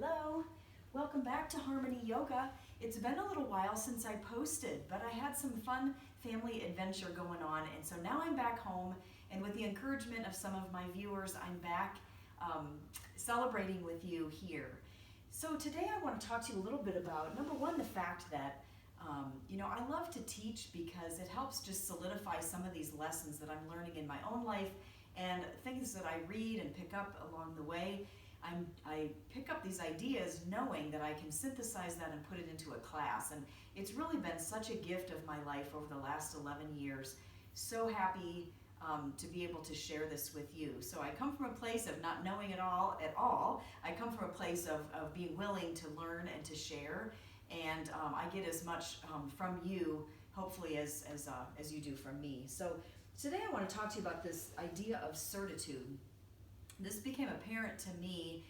Hello, welcome back to Harmony Yoga. It's been a little while since I posted, but I had some fun family adventure going on, and so now I'm back home, and with the encouragement of some of my viewers, I'm back celebrating with you here. So today I want to talk to you a little bit about, number one, the fact that I love to teach because it helps just solidify some of these lessons that I'm learning in my own life and things that I read and pick up along the way. I pick up these ideas knowing that I can synthesize that and put it into a class, and it's really been such a gift of my life over the last 11 years. So happy to be able to share this with you. So I come from a place of not knowing it all at all. I come from a place of being willing to learn and to share, and I get as much from you, hopefully, as you do from me. So today I want to talk to you about this idea of certitude. This became apparent to me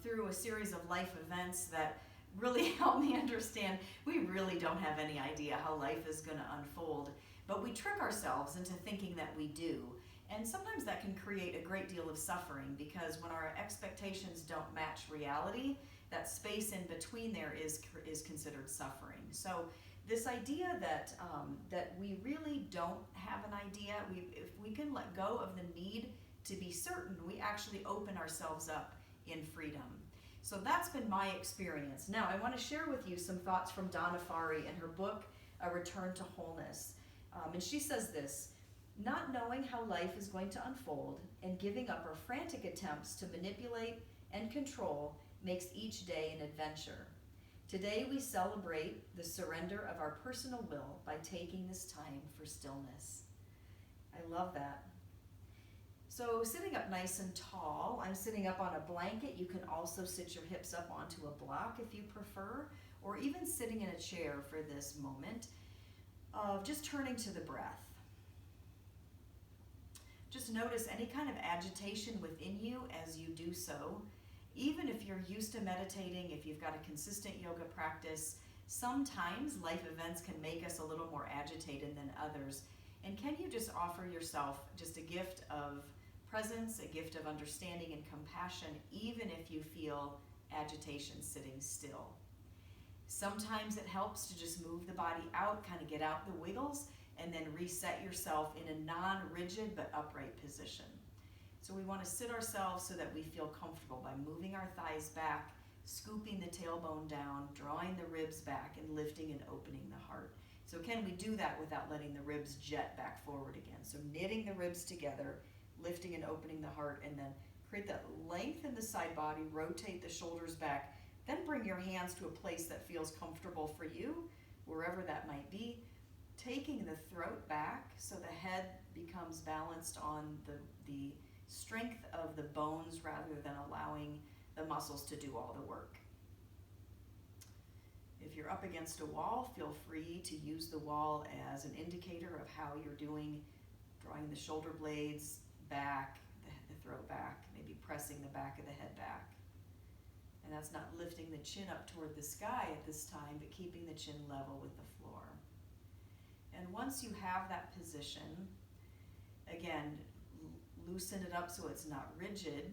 through a series of life events that really helped me understand we really don't have any idea how life is going to unfold, but we trick ourselves into thinking that we do. And sometimes that can create a great deal of suffering, because when our expectations don't match reality, that space in between there is considered suffering. So this idea that we really don't have an idea, if we can let go of the need to be certain, we actually open ourselves up in freedom. So that's been my experience. Now, I want to share with you some thoughts from Donna Farhi in her book, A Return to Wholeness. And she says this: not knowing how life is going to unfold and giving up our frantic attempts to manipulate and control makes each day an adventure. Today we celebrate the surrender of our personal will by taking this time for stillness. I love that. So sitting up nice and tall, I'm sitting up on a blanket. You can also sit your hips up onto a block if you prefer, or even sitting in a chair for this moment of just turning to the breath. Just notice any kind of agitation within you as you do so. Even if you're used to meditating, if you've got a consistent yoga practice, sometimes life events can make us a little more agitated than others. And can you just offer yourself just a gift of presence, a gift of understanding and compassion, even if you feel agitation sitting still? Sometimes it helps to just move the body out, kind of get out the wiggles, and then reset yourself in a non-rigid but upright position. So we want to sit ourselves so that we feel comfortable by moving our thighs back, scooping the tailbone down, drawing the ribs back, and lifting and opening the heart. So can we do that without letting the ribs jet back forward again? So knitting the ribs together, lifting and opening the heart, and then create that length in the side body, rotate the shoulders back, then bring your hands to a place that feels comfortable for you, wherever that might be, taking the throat back so the head becomes balanced on the strength of the bones rather than allowing the muscles to do all the work. If you're up against a wall, feel free to use the wall as an indicator of how you're doing, drawing the shoulder blades back, the throat back, maybe pressing the back of the head back. And that's not lifting the chin up toward the sky at this time, but keeping the chin level with the floor. And once you have that position, again, loosen it up so it's not rigid.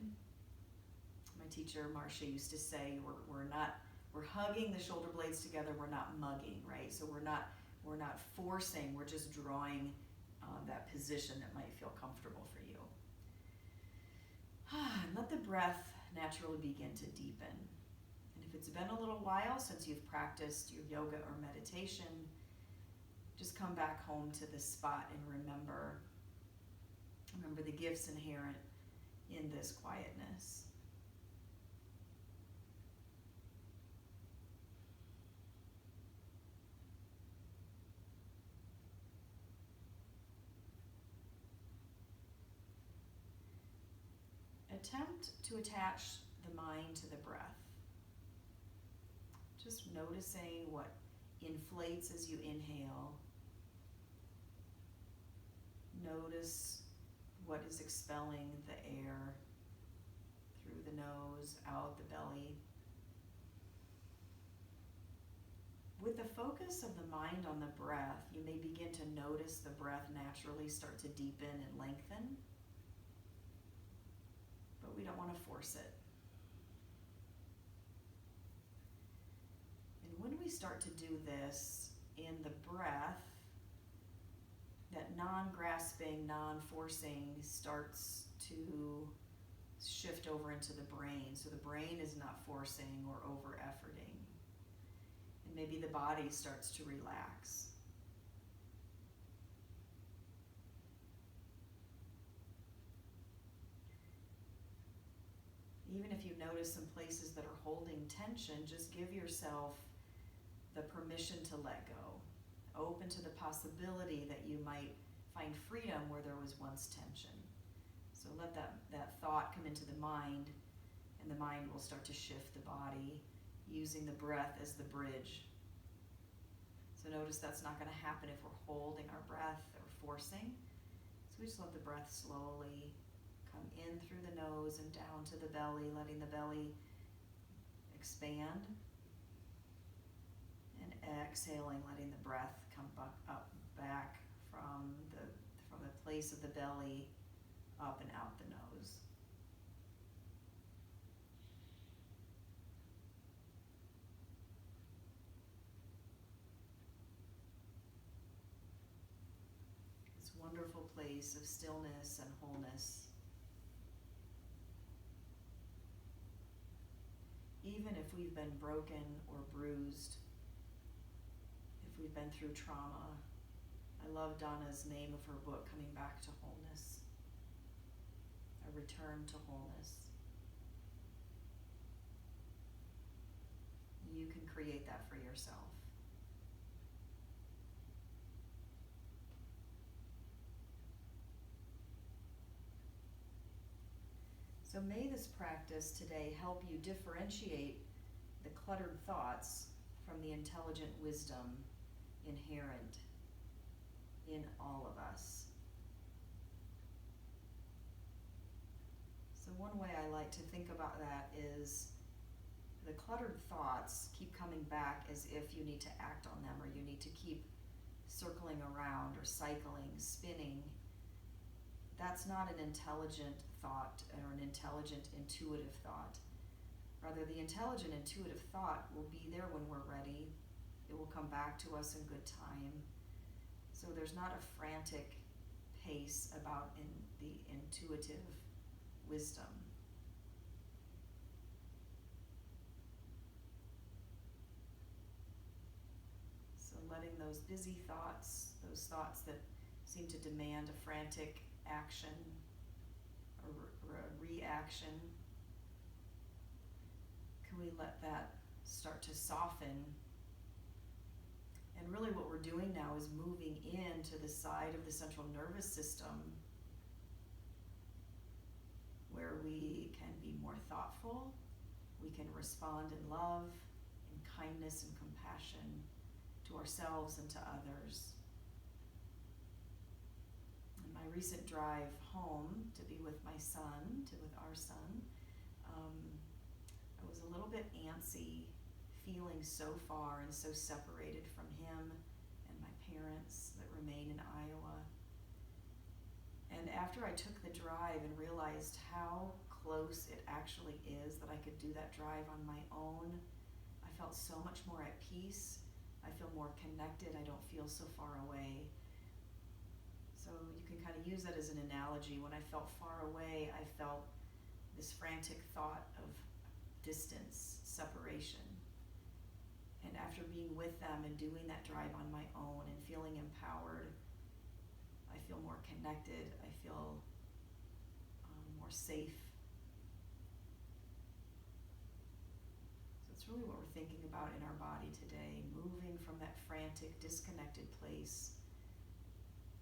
My teacher, Marcia, used to say, we're hugging the shoulder blades together, we're not mugging, right? So we're not forcing, we're just drawing that position that might feel comfortable for you. And let the breath naturally begin to deepen. And if it's been a little while since you've practiced your yoga or meditation, just come back home to this spot and remember the gifts inherent in this quietness. Attempt to attach the mind to the breath. Just noticing what inflates as you inhale. Notice what is expelling the air through the nose, out the belly. With the focus of the mind on the breath, you may begin to notice the breath naturally start to deepen and lengthen. But we don't want to force it. we start to do this in the breath, that non-grasping, non-forcing starts to shift over into the brain. So the brain is not forcing or over-efforting. And maybe the body starts to relax. Even if you notice some places that are holding tension, just give yourself the permission to let go. Open to the possibility that you might find freedom where there was once tension. So let that thought come into the mind, and the mind will start to shift the body, using the breath as the bridge. So notice that's not going to happen if we're holding our breath or forcing. So we just let the breath slowly come in through the nose and down to the belly, letting the belly expand. And exhaling, letting the breath come back from the place of the belly up and out the nose. This wonderful place of stillness and wholeness. Even if we've been broken or bruised, if we've been through trauma. I love Donna's name of her book, Coming Back to Wholeness. A return to wholeness. You can create that for yourself. So may this practice today help you differentiate the cluttered thoughts from the intelligent wisdom inherent in all of us. So one way I like to think about that is the cluttered thoughts keep coming back as if you need to act on them, or you need to keep circling around or cycling, spinning. That's not an intelligent thought or an intelligent, intuitive thought. Rather, the intelligent, intuitive thought will be there when we're ready. It will come back to us in good time. So there's not a frantic pace about the intuitive wisdom. So letting those busy thoughts, those thoughts that seem to demand a frantic action or a reaction, can we let that start to soften? And really what we're doing now is moving into the side of the central nervous system where we can be more thoughtful, we can respond in love, in kindness and compassion to ourselves and to others. In my recent drive home to be with my son, with our son, I was a little bit antsy, feeling so far and so separated from him and my parents that remain in Iowa. And after I took the drive and realized how close it actually is that I could do that drive on my own, I felt so much more at peace. I feel more connected. I don't feel so far away. So you can kind of use that as an analogy. When I felt far away, I felt this frantic thought of distance, separation. And after being with them and doing that drive on my own and feeling empowered, I feel more connected. I feel more safe. So it's really what we're thinking about in our body today, moving from that frantic, disconnected place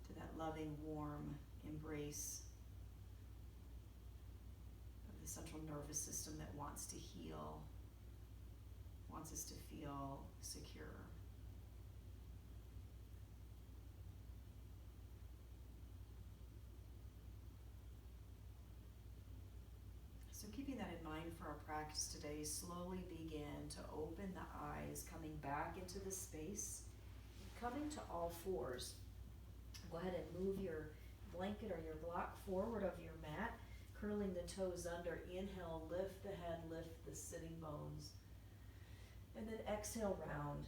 to that loving, warm embrace of the central nervous system that wants to heal, wants us to feel secure. So keeping that in mind for our practice today, slowly begin to open the eyes, coming back into the space, coming to all fours. Go ahead and move your blanket or your block forward of your mat, curling the toes under. Inhale, lift the head, lift the sitting bones. And then exhale round,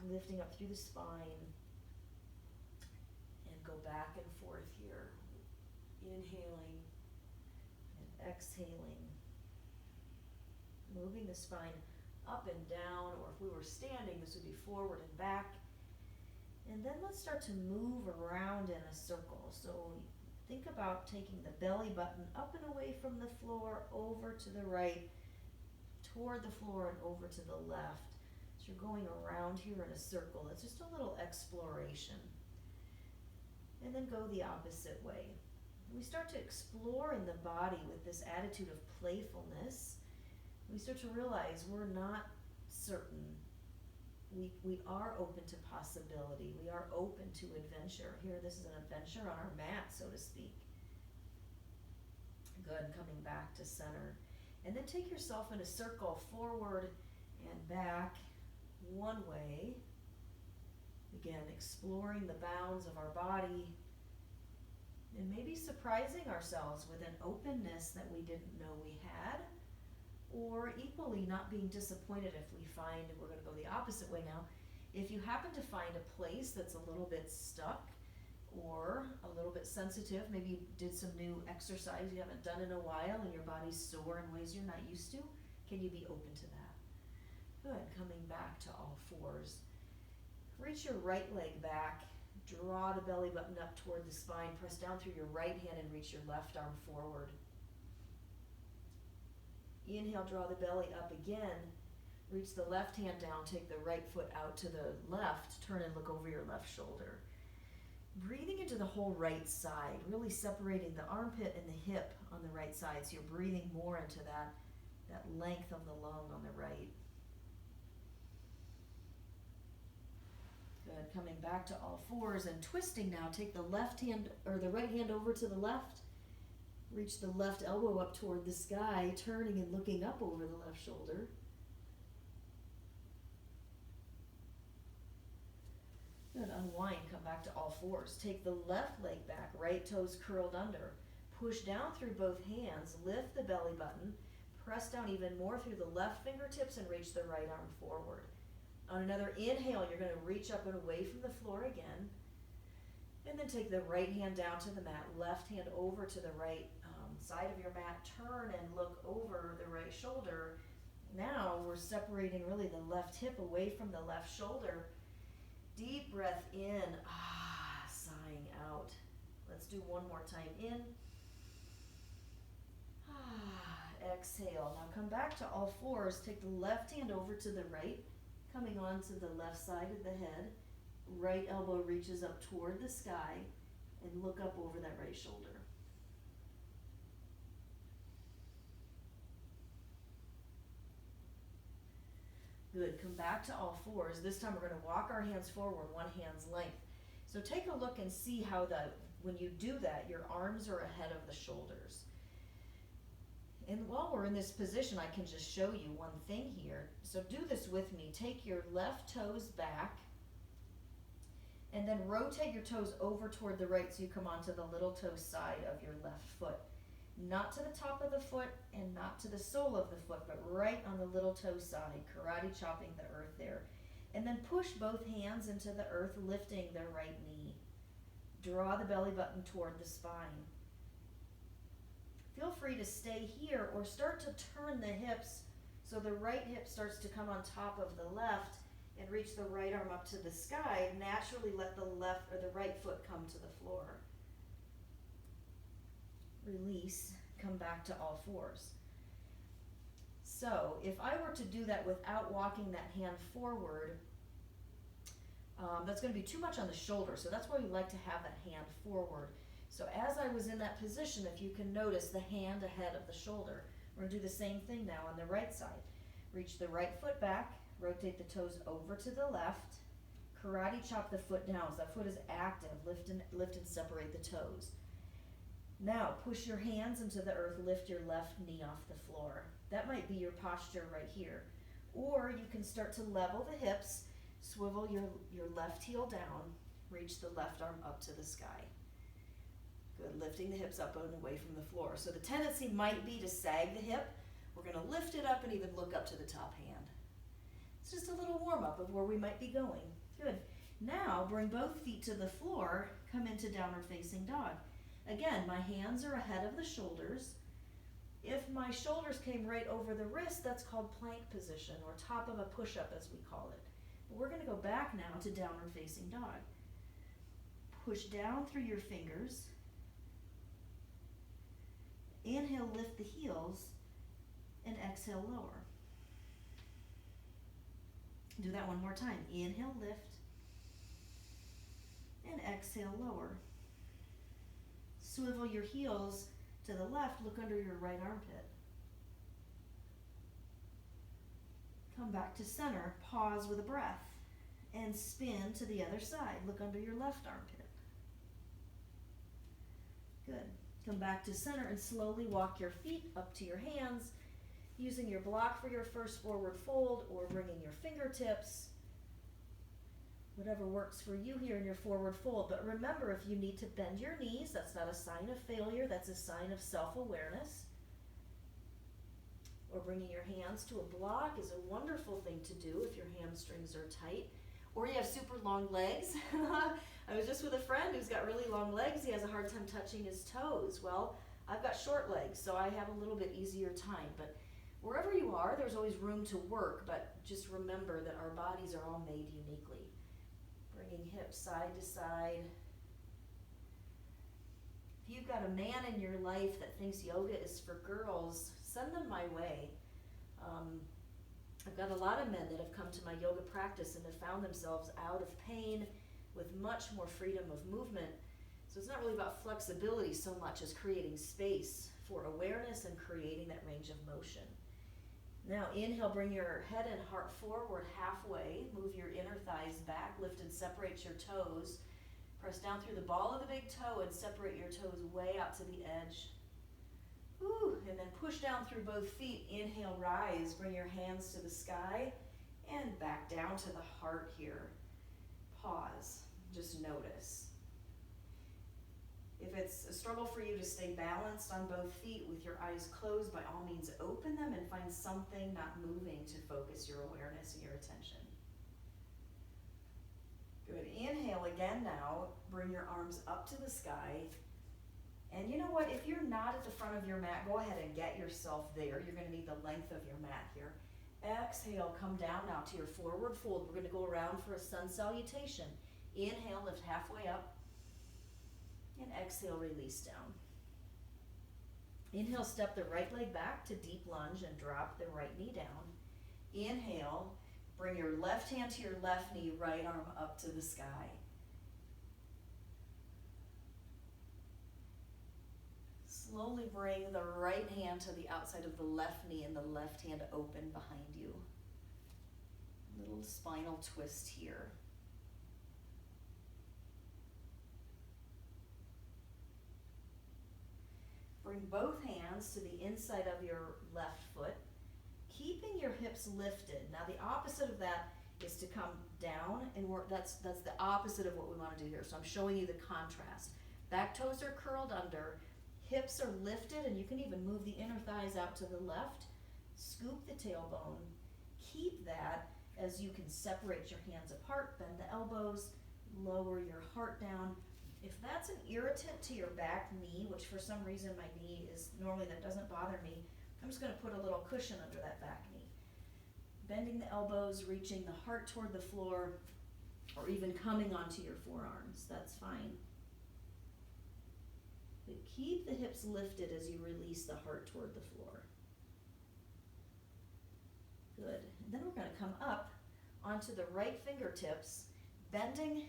lifting up through the spine. And go back and forth here. Inhaling and exhaling. Moving the spine up and down, or if we were standing, this would be forward and back. And then let's start to move around in a circle. So think about taking the belly button up and away from the floor, over to the right, toward the floor and over to the left. So you're going around here in a circle. It's just a little exploration. And then go the opposite way. We start to explore in the body with this attitude of playfulness. We start to realize we're not certain. We are open to possibility. We are open to adventure. Here, this is an adventure on our mat, so to speak. Good, coming back to center. And then take yourself in a circle, forward and back, one way. Again, exploring the bounds of our body. And maybe surprising ourselves with an openness that we didn't know we had. Or equally not being disappointed if we find, we're going to go the opposite way now, if you happen to find a place that's a little bit stuck or a little bit sensitive, maybe you did some new exercise you haven't done in a while and your body's sore in ways you're not used to, can you be open to that? Good, coming back to all fours. Reach your right leg back, draw the belly button up toward the spine, press down through your right hand and reach your left arm forward. Inhale, draw the belly up again. Reach the left hand down, take the right foot out to the left, turn and look over your left shoulder. Breathing into the whole right side, really separating the armpit and the hip on the right side, so you're breathing more into that length of the lung on the right. Good, coming back to all fours and twisting now. Take the left hand or the right hand over to the left. Reach the left elbow up toward the sky, turning and looking up over the left shoulder. Good, unwind, come back to all fours. Take the left leg back, right toes curled under. Push down through both hands, lift the belly button, press down even more through the left fingertips and reach the right arm forward. On another inhale, you're going to reach up and away from the floor again. And then take the right hand down to the mat, left hand over to the right side of your mat, turn and look over the right shoulder. Now we're separating really the left hip away from the left shoulder. Deep breath in, sighing out. Let's do one more time in. Exhale. Now come back to all fours. Take the left hand over to the right, coming on to the left side of the head. Right elbow reaches up toward the sky and look up over that right shoulder. Good, come back to all fours. This time we're going to walk our hands forward, one hand's length. So take a look and see how when you do that, your arms are ahead of the shoulders. And while we're in this position, I can just show you one thing here. So do this with me. Take your left toes back and then rotate your toes over toward the right so you come onto the little toe side of your left foot. Not to the top of the foot and not to the sole of the foot, but right on the little toe side, karate chopping the earth there. And then push both hands into the earth, lifting the right knee. Draw the belly button toward the spine. Feel free to stay here or start to turn the hips so the right hip starts to come on top of the left and reach the right arm up to the sky. Naturally let the left or the right foot come to the floor. Release, come back to all fours. So if I were to do that without walking that hand forward, that's going to be too much on the shoulder. So that's why we like to have that hand forward. So as I was in that position, if you can notice the hand ahead of the shoulder, we're going to do the same thing now on the right side. Reach the right foot back, rotate the toes over to the left, karate chop the foot down. So that foot is active, lift and separate the toes. Now push your hands into the earth, lift your left knee off the floor. That might be your posture right here. Or you can start to level the hips, swivel your left heel down, reach the left arm up to the sky. Good, lifting the hips up and away from the floor. So the tendency might be to sag the hip. We're going to lift it up and even look up to the top hand. It's just a little warm up of where we might be going. Good. Now bring both feet to the floor, come into downward facing dog. Again, my hands are ahead of the shoulders. If my shoulders came right over the wrist, that's called plank position, or top of a push-up as we call it. But we're going to go back now to downward facing dog. Push down through your fingers. Inhale, lift the heels, and exhale, lower. Do that one more time. Inhale, lift, and exhale, lower. Swivel your heels to the left, look under your right armpit. Come back to center, pause with a breath, and spin to the other side. Look under your left armpit. Good. Come back to center and slowly walk your feet up to your hands, using your block for your first forward fold or bringing your fingertips. Whatever works for you here in your forward fold. But remember, if you need to bend your knees, that's not a sign of failure, that's a sign of self-awareness. Or bringing your hands to a block is a wonderful thing to do if your hamstrings are tight. Or you have super long legs. I was just with a friend who's got really long legs. He has a hard time touching his toes. Well, I've got short legs, so I have a little bit easier time. But wherever you are, there's always room to work. But just remember that our bodies are all made uniquely. Bringing hips side to side. If you've got a man in your life that thinks yoga is for girls, send them my way. I've got a lot of men that have come to my yoga practice and have found themselves out of pain with much more freedom of movement. So it's not really about flexibility so much as creating space for awareness and creating that range of motion. Now inhale, bring your head and heart forward halfway. Move your inner thighs back, lift and separate your toes. Press down through the ball of the big toe and separate your toes way out to the edge. Woo. And then push down through both feet. Inhale, rise, bring your hands to the sky and back down to the heart here. Pause, just notice. If it's a struggle for you to stay balanced on both feet with your eyes closed, by all means open them and find something not moving to focus your awareness and your attention. Good. Inhale again now. Bring your arms up to the sky. And you know what? If you're not at the front of your mat, go ahead and get yourself there. You're going to need the length of your mat here. Exhale, come down now to your forward fold. We're going to go around for a sun salutation. Inhale, lift halfway up. And exhale, release down. Inhale, step the right leg back to deep lunge and drop the right knee down. Inhale, bring your left hand to your left knee, right arm up to the sky. Slowly bring the right hand to the outside of the left knee and the left hand open behind you. Little spinal twist here. Bring both hands to the inside of your left foot, keeping your hips lifted. Now the opposite of that is to come down, and that's the opposite of what we want to do here. So I'm showing you the contrast. Back toes are curled under, hips are lifted, and you can even move the inner thighs out to the left. Scoop the tailbone. Keep that as you can separate your hands apart, bend the elbows, lower your heart down. If that's an irritant to your back knee, which for some reason my knee is, normally that doesn't bother me, I'm just going to put a little cushion under that back knee. Bending the elbows, reaching the heart toward the floor, or even coming onto your forearms, that's fine. But keep the hips lifted as you release the heart toward the floor. Good. And then we're going to come up onto the right fingertips, bending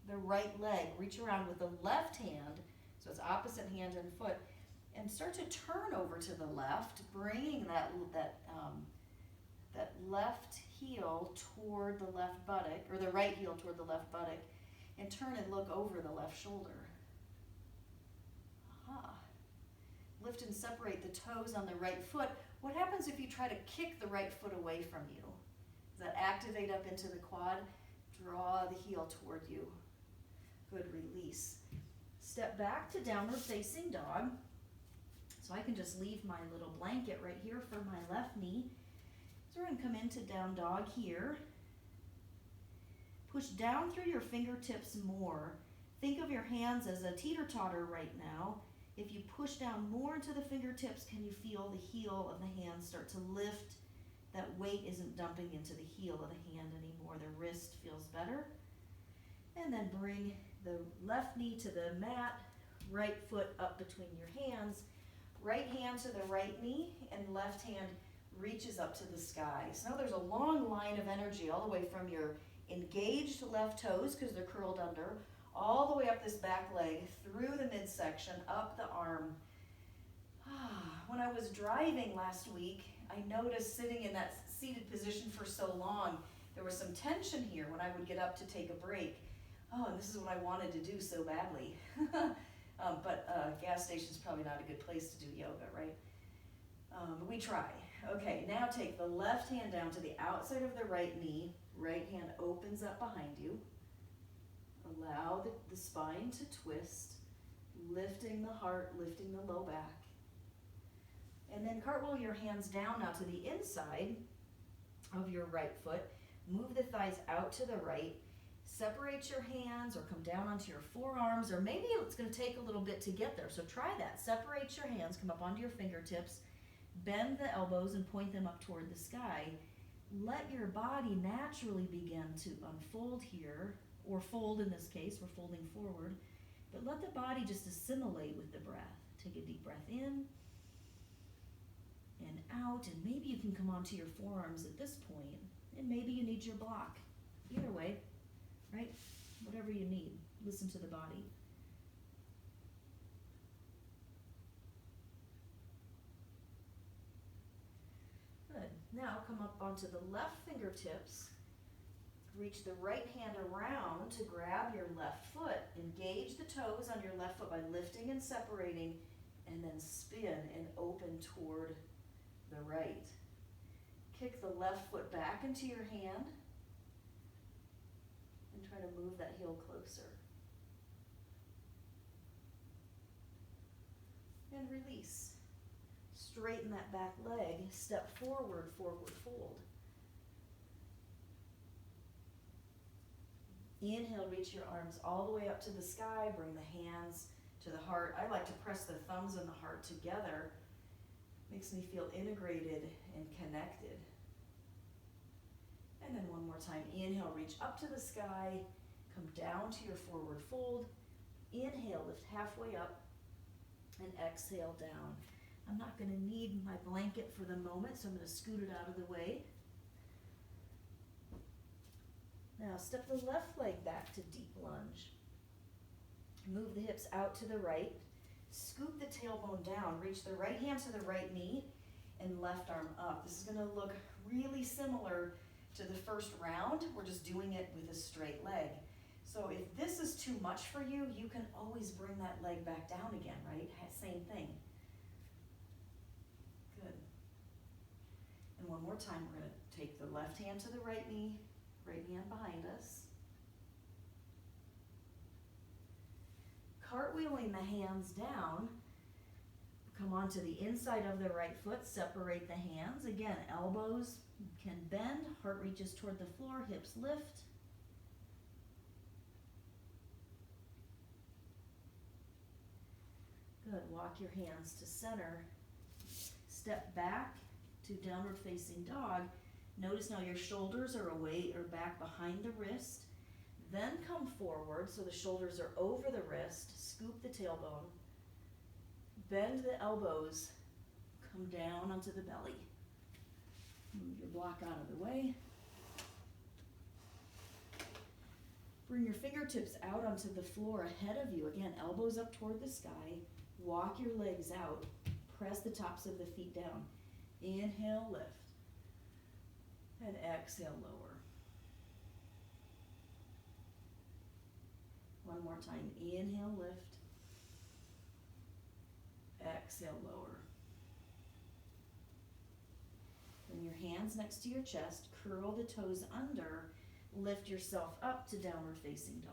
the right leg. Reach around with the left hand, so it's opposite hand and foot, and start to turn over to the left, bringing that left heel toward the left buttock, or the right heel toward the left buttock, and turn and look over the left shoulder. Aha. Lift and separate the toes on the right foot. What happens if you try to kick the right foot away from you? Does that activate up into the quad? Draw the heel toward you. Good, release. Step back to downward facing dog. So I can just leave my little blanket right here for my left knee. So we're going to come into down dog here. Push down through your fingertips more. Think of your hands as a teeter-totter right now. If you push down more into the fingertips, can you feel the heel of the hand start to lift? That weight isn't dumping into the heel of the hand anymore. The wrist feels better. And then bring the left knee to the mat, right foot up between your hands, right hand to the right knee, and left hand reaches up to the sky. So now there's a long line of energy all the way from your engaged left toes, because they're curled under, all the way up this back leg, through the midsection, up the arm. When I was driving last week, I noticed sitting in that seated position for so long, there was some tension here when I would get up to take a break. Oh, and this is what I wanted to do so badly. But a gas station's probably not a good place to do yoga, right? But we try. Okay, now take the left hand down to the outside of the right knee. Right hand opens up behind you. Allow the spine to twist, lifting the heart, lifting the low back. And then cartwheel your hands down now to the inside of your right foot. Move the thighs out to the right. Separate your hands or come down onto your forearms, or maybe it's going to take a little bit to get there. So try that. Separate your hands, come up onto your fingertips, bend the elbows and point them up toward the sky. Let your body naturally begin to unfold here, or fold in this case, we're folding forward. But let the body just assimilate with the breath. Take a deep breath in and out, and maybe you can come onto your forearms at this point, and maybe you need your block. Either way, right? Whatever you need. Listen to the body. Good. Now come up onto the left fingertips. Reach the right hand around to grab your left foot. Engage the toes on your left foot by lifting and separating, and then spin and open toward the right. Kick the left foot back into your hand and try to move that heel closer. And release. Straighten that back leg, step forward, forward fold. Inhale, reach your arms all the way up to the sky, bring the hands to the heart. I like to press the thumbs and the heart together. Makes me feel integrated and connected. And then one more time, inhale, reach up to the sky, come down to your forward fold. Inhale, lift halfway up, and exhale down. I'm not going to need my blanket for the moment, so I'm going to scoot it out of the way. Now step the left leg back to deep lunge. Move the hips out to the right. Scoop the tailbone down. Reach the right hand to the right knee and left arm up. This is going to look really similar to the first round. We're just doing it with a straight leg. So if this is too much for you, you can always bring that leg back down again, right? Same thing. Good. And one more time, we're going to take the left hand to the right knee, right hand behind us. Cartwheeling the hands down, come onto the inside of the right foot, separate the hands. Again, elbows can bend, heart reaches toward the floor, hips lift. Good, walk your hands to center. Step back to downward facing dog. Notice now your shoulders are away or back behind the wrist. Then come forward so the shoulders are over the wrist. Scoop the tailbone. Bend the elbows. Come down onto the belly. Move your block out of the way. Bring your fingertips out onto the floor ahead of you. Again, elbows up toward the sky. Walk your legs out. Press the tops of the feet down. Inhale, lift. And exhale, lower. One more time. Inhale, lift. Exhale, lower. Bring your hands next to your chest. Curl the toes under. Lift yourself up to downward facing dog.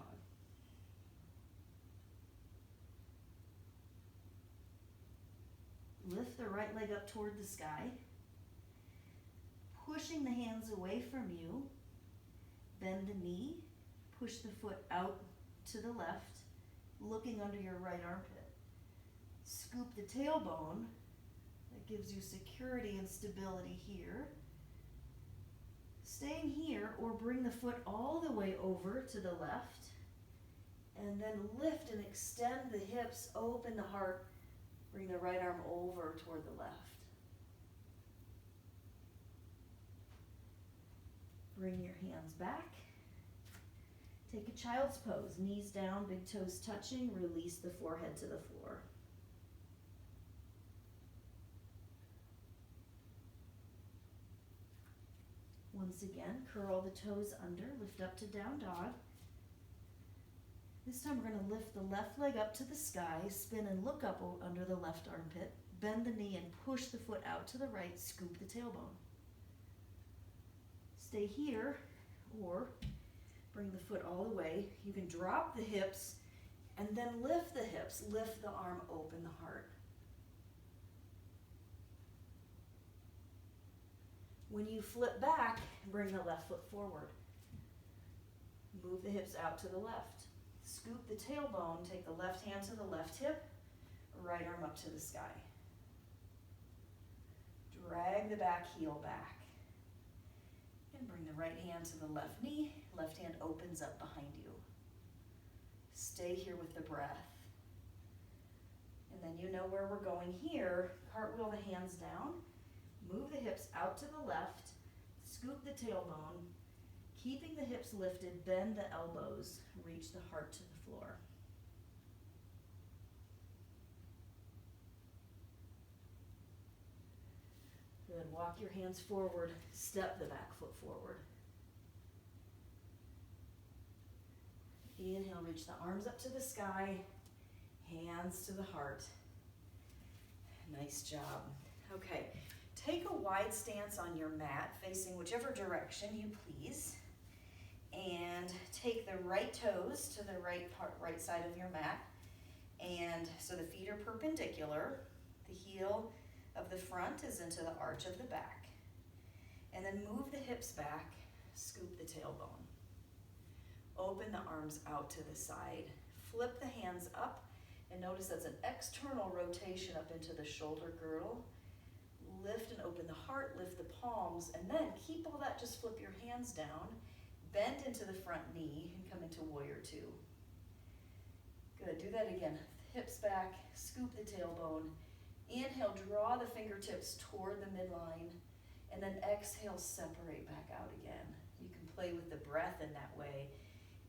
Lift the right leg up toward the sky. pushing the hands away from you. Bend the knee, push the foot out to the left, looking under your right armpit. Scoop the tailbone. That gives you security and stability here. Staying here, or bring the foot all the way over to the left, and then lift and extend the hips, open the heart, bring the right arm over toward the left. Bring your hands back. Take a child's pose, knees down, big toes touching, release the forehead to the floor. Once again, curl the toes under, lift up to down dog. This time we're going to lift the left leg up to the sky, spin and look up under the left armpit, bend the knee and push the foot out to the right, scoop the tailbone. Stay here, or bring the foot all the way. You can drop the hips and then lift the hips, lift the arm, open the heart. When you flip back, bring the left foot forward. Move the hips out to the left. Scoop the tailbone, take the left hand to the left hip, right arm up to the sky. Drag the back heel back. And bring the right hand to the left knee, left hand opens up behind you. Stay here with the breath. And then you know where we're going here. Cartwheel the hands down, move the hips out to the left, scoop the tailbone, keeping the hips lifted, bend the elbows, reach the heart to the floor. Good, walk your hands forward, step the back foot forward. Inhale, reach the arms up to the sky, hands to the heart. Nice job. Okay, take a wide stance on your mat, facing whichever direction you please. And take the right toes to the right side of your mat. And so the feet are perpendicular. The heel of the front is into the arch of the back. And then move the hips back, scoop the tailbone. Open the arms out to the side. Flip the hands up, and notice that's an external rotation up into the shoulder girdle. Lift and open the heart, lift the palms, and then keep all that, just flip your hands down, bend into the front knee, and come into warrior two. Good, do that again. Hips back, scoop the tailbone. Inhale, draw the fingertips toward the midline, and then exhale, separate back out again. You can play with the breath in that way.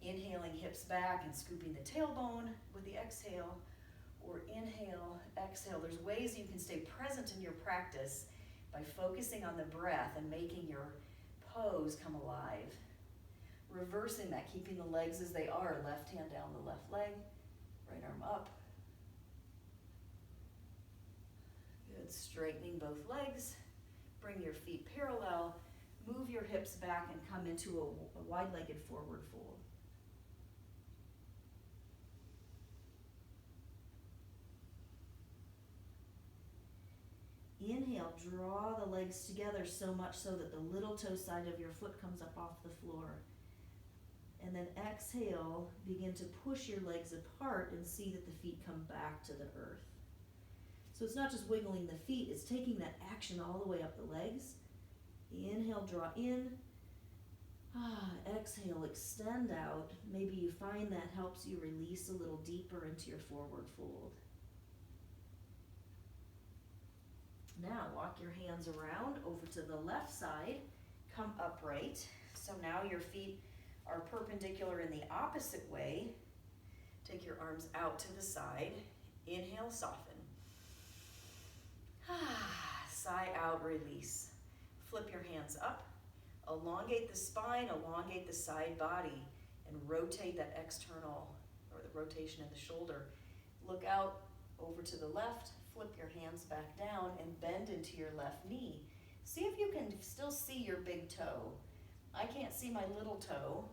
Inhaling hips back and scooping the tailbone with the exhale, or inhale, exhale. There's ways you can stay present in your practice by focusing on the breath and making your pose come alive. Reversing that, keeping the legs as they are. Left hand down the left leg, right arm up. Good, straightening both legs. Bring your feet parallel. Move your hips back and come into a wide-legged forward fold. Inhale, draw the legs together so much so that the little toe side of your foot comes up off the floor. And then exhale, begin to push your legs apart and see that the feet come back to the earth. So it's not just wiggling the feet, it's taking that action all the way up the legs. Inhale, draw in. Exhale, extend out. Maybe you find that helps you release a little deeper into your forward fold. Now walk your hands around over to the left side, come upright. So now your feet are perpendicular in the opposite way. Take your arms out to the side. Inhale, soften. Sigh out, release. Flip your hands up. Elongate the spine, elongate the side body, and rotate that external, or the rotation in the shoulder. Look out over to the left. Flip your hands back down and bend into your left knee. See if you can still see your big toe. I can't see my little toe,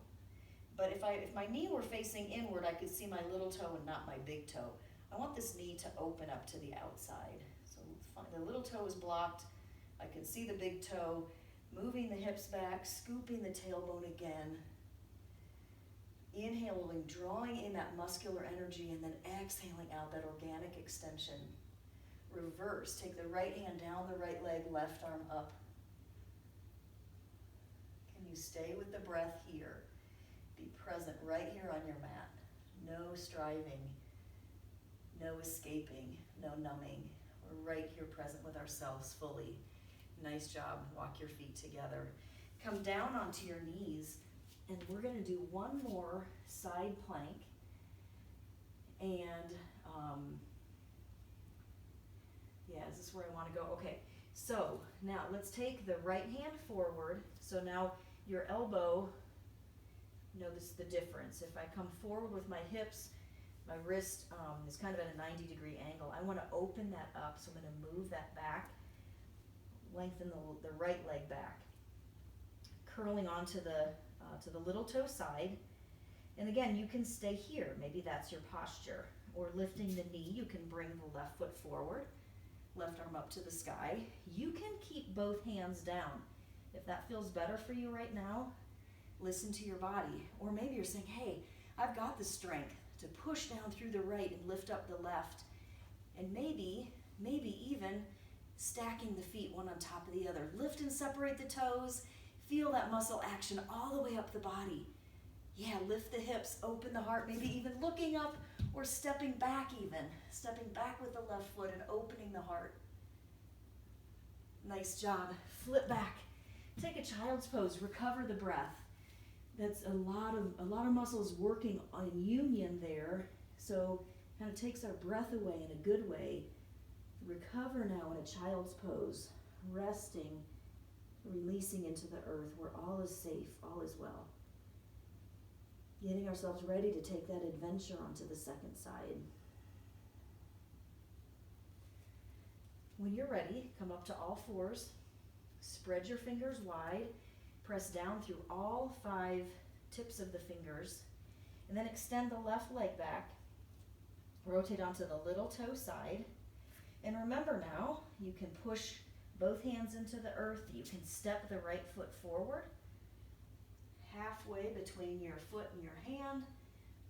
but if my knee were facing inward, I could see my little toe and not my big toe. I want this knee to open up to the outside. So the little toe is blocked. I can see the big toe. Moving the hips back, scooping the tailbone again. Inhaling, drawing in that muscular energy, and then exhaling out that organic extension. Reverse, take the right hand down the right leg, left arm up. Can you stay with the breath here? Be present right here on your mat. No striving, no escaping, no numbing. We're right here present with ourselves fully. Nice job. Walk your feet together. Come down onto your knees, and we're going to do one more side plank. And yeah, is this where I want to go? Okay, so now let's take the right hand forward. So now your elbow, notice the difference. If I come forward with my hips, my wrist is kind of at a 90-degree angle. I want to open that up, so I'm going to move that back, lengthen the right leg back, curling onto to the little toe side. And again, you can stay here. Maybe that's your posture. Or lifting the knee, you can bring the left foot forward, left arm up to the sky. You can keep both hands down. If that feels better for you right now, listen to your body. Or maybe you're saying, hey, I've got the strength to push down through the right and lift up the left. And maybe even stacking the feet one on top of the other. Lift and separate the toes. Feel that muscle action all the way up the body. Yeah, lift the hips, open the heart, maybe even looking up or stepping back even. Stepping back with the left foot and opening the heart. Nice job. Flip back. Take a child's pose. Recover the breath. That's a lot of muscles working on union there. So kind of takes our breath away in a good way. Recover now in a child's pose. Resting, releasing into the earth where all is safe, all is well. Getting ourselves ready to take that adventure onto the second side. When you're ready, come up to all fours. Spread your fingers wide. Press down through all 5 tips of the fingers. And then extend the left leg back. Rotate onto the little toe side. And remember now, you can push both hands into the earth. You can step the right foot forward. Halfway between your foot and your hand.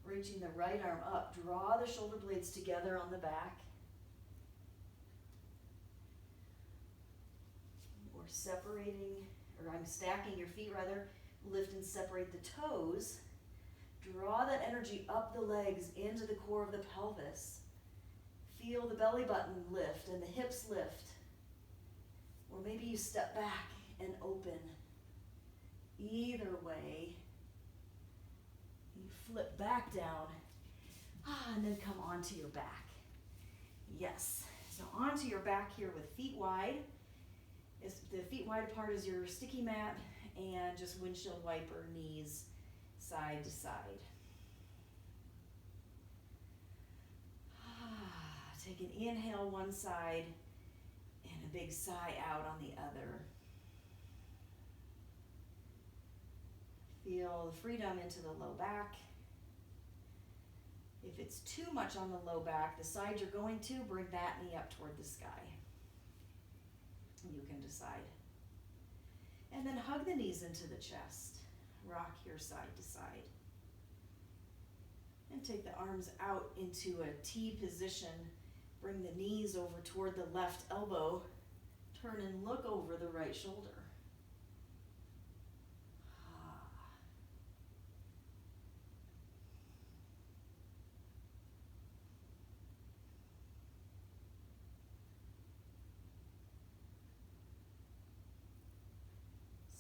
Reaching the right arm up. Draw the shoulder blades together on the back. Or I'm stacking your feet rather. Lift and separate the toes. Draw that energy up the legs into the core of the pelvis. Feel the belly button lift and the hips lift. Or maybe you step back and open. Either way, you flip back down, and then come onto your back. Yes, so onto your back here with feet wide. The feet wide apart is your sticky mat, and just windshield wiper knees side to side. Take an inhale one side, and a big sigh out on the other. Feel the freedom into the low back. If it's too much on the low back, the side you're going to, bring that knee up toward the sky. You can decide. And then hug the knees into the chest. Rock your side to side. And take the arms out into a T position. Bring the knees over toward the left elbow. Turn and look over the right shoulder.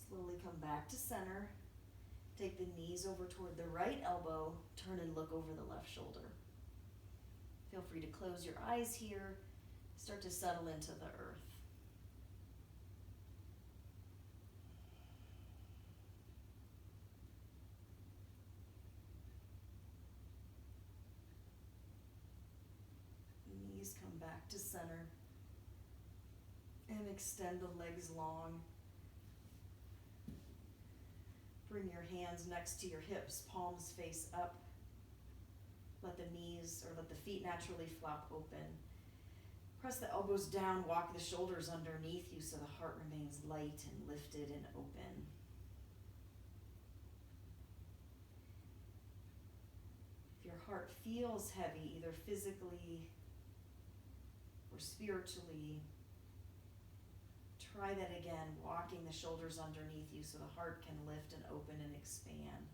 Slowly come back to center. Take the knees over toward the right elbow. Turn and look over the left shoulder. Feel free to close your eyes here. Start to settle into the earth. Knees come back to center. And extend the legs long. Bring your hands next to your hips, palms face up. Let the knees or let the feet naturally flop open. Press the elbows down, walk the shoulders underneath you so the heart remains light and lifted and open. If your heart feels heavy, either physically or spiritually, try that again, walking the shoulders underneath you so the heart can lift and open and expand.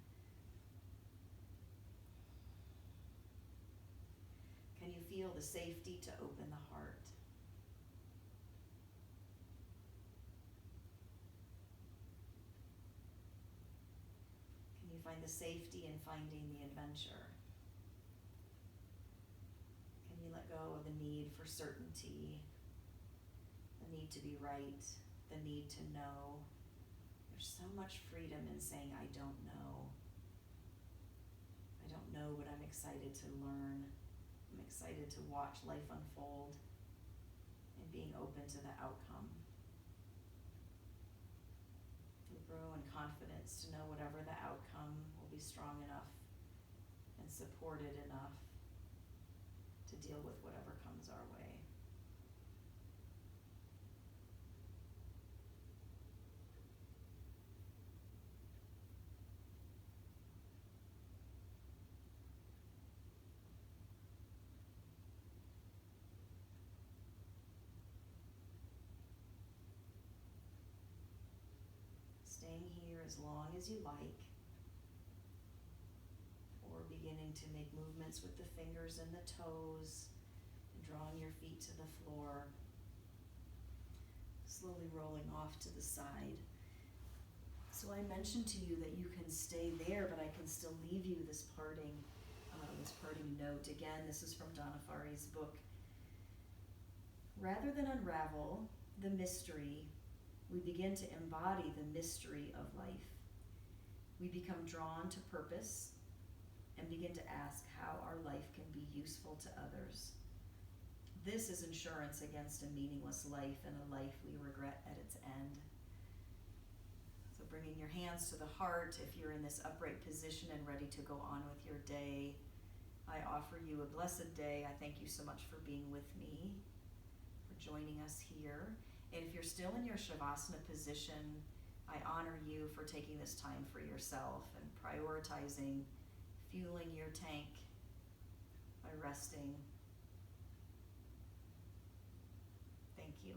Can you feel the safety to open the heart? Can you find the safety in finding the adventure? Can you let go of the need for certainty, the need to be right, the need to know? There's so much freedom in saying, I don't know. I don't know, but I'm excited to learn. I'm excited to watch life unfold and being open to the outcome. We grow in confidence to know whatever the outcome will be strong enough and supported enough to deal with whatever comes our way. Staying here as long as you like, or beginning to make movements with the fingers and the toes, and drawing your feet to the floor, slowly rolling off to the side. So I mentioned to you that you can stay there, but I can still leave you this parting note. Again, this is from Donna Farhi's book. Rather than unravel the mystery, we begin to embody the mystery of life. We become drawn to purpose and begin to ask how our life can be useful to others. This is insurance against a meaningless life and a life we regret at its end. So bringing your hands to the heart, if you're in this upright position and ready to go on with your day, I offer you a blessed day. I thank you so much for being with me, for joining us here. And if you're still in your Shavasana position, I honor you for taking this time for yourself and prioritizing fueling your tank by resting. Thank you.